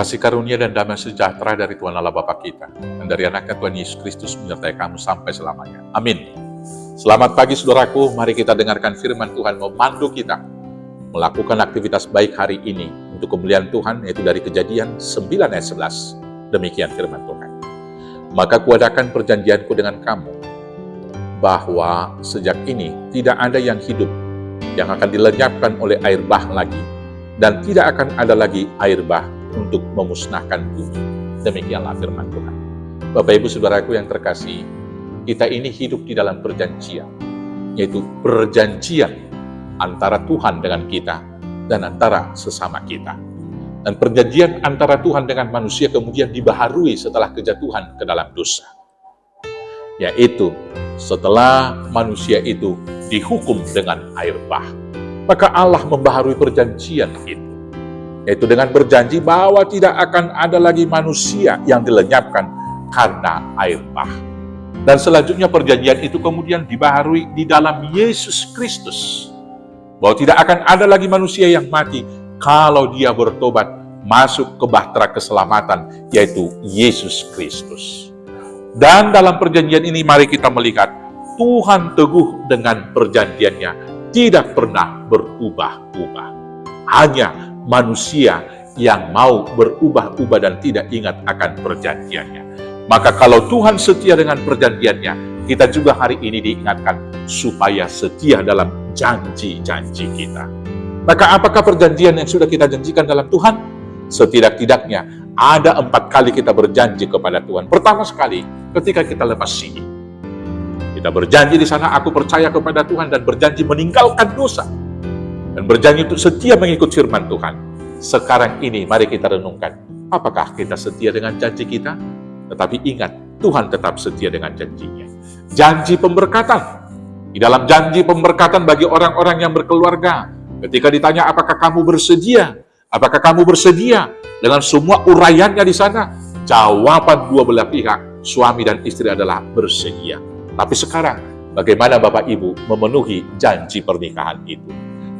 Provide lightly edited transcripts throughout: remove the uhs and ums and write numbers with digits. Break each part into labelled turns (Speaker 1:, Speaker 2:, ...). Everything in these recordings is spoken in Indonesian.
Speaker 1: Kasih karunia dan damai sejahtera dari Tuhan Allah Bapa kita, dan dari anaknya Tuhan Yesus Kristus menyertai kamu sampai selamanya. Amin. Selamat pagi saudaraku, mari kita dengarkan firman Tuhan memandu kita melakukan aktivitas baik hari ini untuk kemuliaan Tuhan, yaitu dari Kejadian 9 ayat 11. Demikian firman Tuhan. Maka kuadakan perjanjianku dengan kamu, bahwa sejak ini tidak ada yang hidup yang akan dilenyapkan oleh air bah lagi, dan tidak akan ada lagi air bah untuk memusnahkan bumi. Demikianlah firman Tuhan. Bapak Ibu Saudaraku yang terkasih, kita ini hidup di dalam perjanjian, yaitu perjanjian antara Tuhan dengan kita dan antara sesama kita. Dan perjanjian antara Tuhan dengan manusia kemudian dibaharui setelah kejatuhan ke dalam dosa, yaitu setelah manusia itu dihukum dengan air bah. Maka Allah membaharui perjanjian itu, yaitu dengan berjanji bahwa tidak akan ada lagi manusia yang dilenyapkan karena air bah. Dan selanjutnya perjanjian itu kemudian dibaharui di dalam Yesus Kristus, bahwa tidak akan ada lagi manusia yang mati kalau dia bertobat masuk ke bahtera keselamatan, yaitu Yesus Kristus. Dan dalam perjanjian ini mari kita melihat Tuhan teguh dengan perjanjiannya, tidak pernah berubah-ubah. Hanya manusia yang mau berubah-ubah dan tidak ingat akan perjanjiannya. Maka kalau Tuhan setia dengan perjanjiannya, kita juga hari ini diingatkan supaya setia dalam janji-janji kita. Maka apakah perjanjian yang sudah kita janjikan dalam Tuhan? Setidak-tidaknya ada 4 kali kita berjanji kepada Tuhan. Pertama sekali, ketika kita lepas sini, kita berjanji di sana, aku percaya kepada Tuhan dan berjanji meninggalkan dosa. Dan berjanji untuk setia mengikut firman Tuhan. Sekarang ini mari kita renungkan, apakah kita setia dengan janji kita? Tetapi ingat, Tuhan tetap setia dengan janjinya. Janji pemberkatan. Di dalam janji pemberkatan bagi orang-orang yang berkeluarga, ketika ditanya apakah kamu bersedia? Apakah kamu bersedia? Dengan semua uraiannya di sana, jawaban dua belah pihak, suami dan istri adalah bersedia. Tapi sekarang, bagaimana Bapak Ibu memenuhi janji pernikahan itu?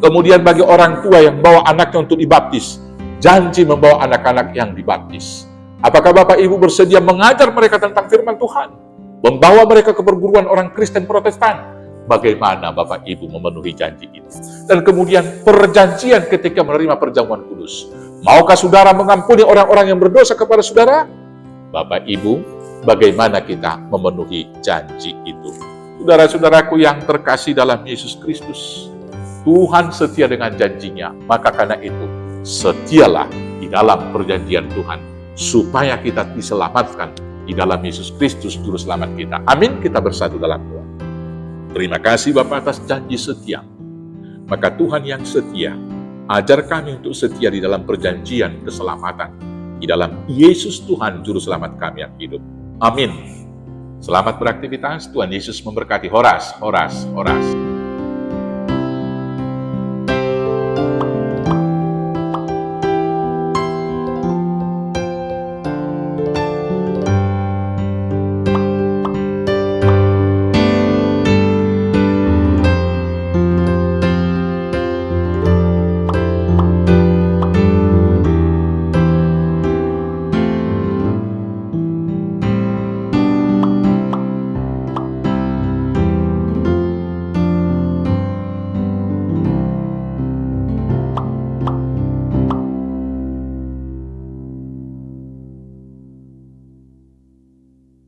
Speaker 1: Kemudian bagi orang tua yang membawa anaknya untuk dibaptis, janji membawa anak-anak yang dibaptis. Apakah Bapak Ibu bersedia mengajar mereka tentang firman Tuhan? Membawa mereka ke perguruan orang Kristen Protestan? Bagaimana Bapak Ibu memenuhi janji itu? Dan kemudian perjanjian ketika menerima perjamuan kudus. Maukah saudara mengampuni orang-orang yang berdosa kepada saudara? Bapak Ibu, bagaimana kita memenuhi janji itu? Saudara-saudaraku yang terkasih dalam Yesus Kristus, Tuhan setia dengan janjinya, maka karena itu setialah di dalam perjanjian Tuhan, supaya kita diselamatkan di dalam Yesus Kristus Juru Selamat kita. Amin, kita bersatu dalam doa. Terima kasih Bapa atas janji setia. Maka Tuhan yang setia, ajar kami untuk setia di dalam perjanjian keselamatan, di dalam Yesus Tuhan Juru Selamat kami yang hidup. Amin. Selamat beraktivitas, Tuhan Yesus memberkati. Horas, horas, horas.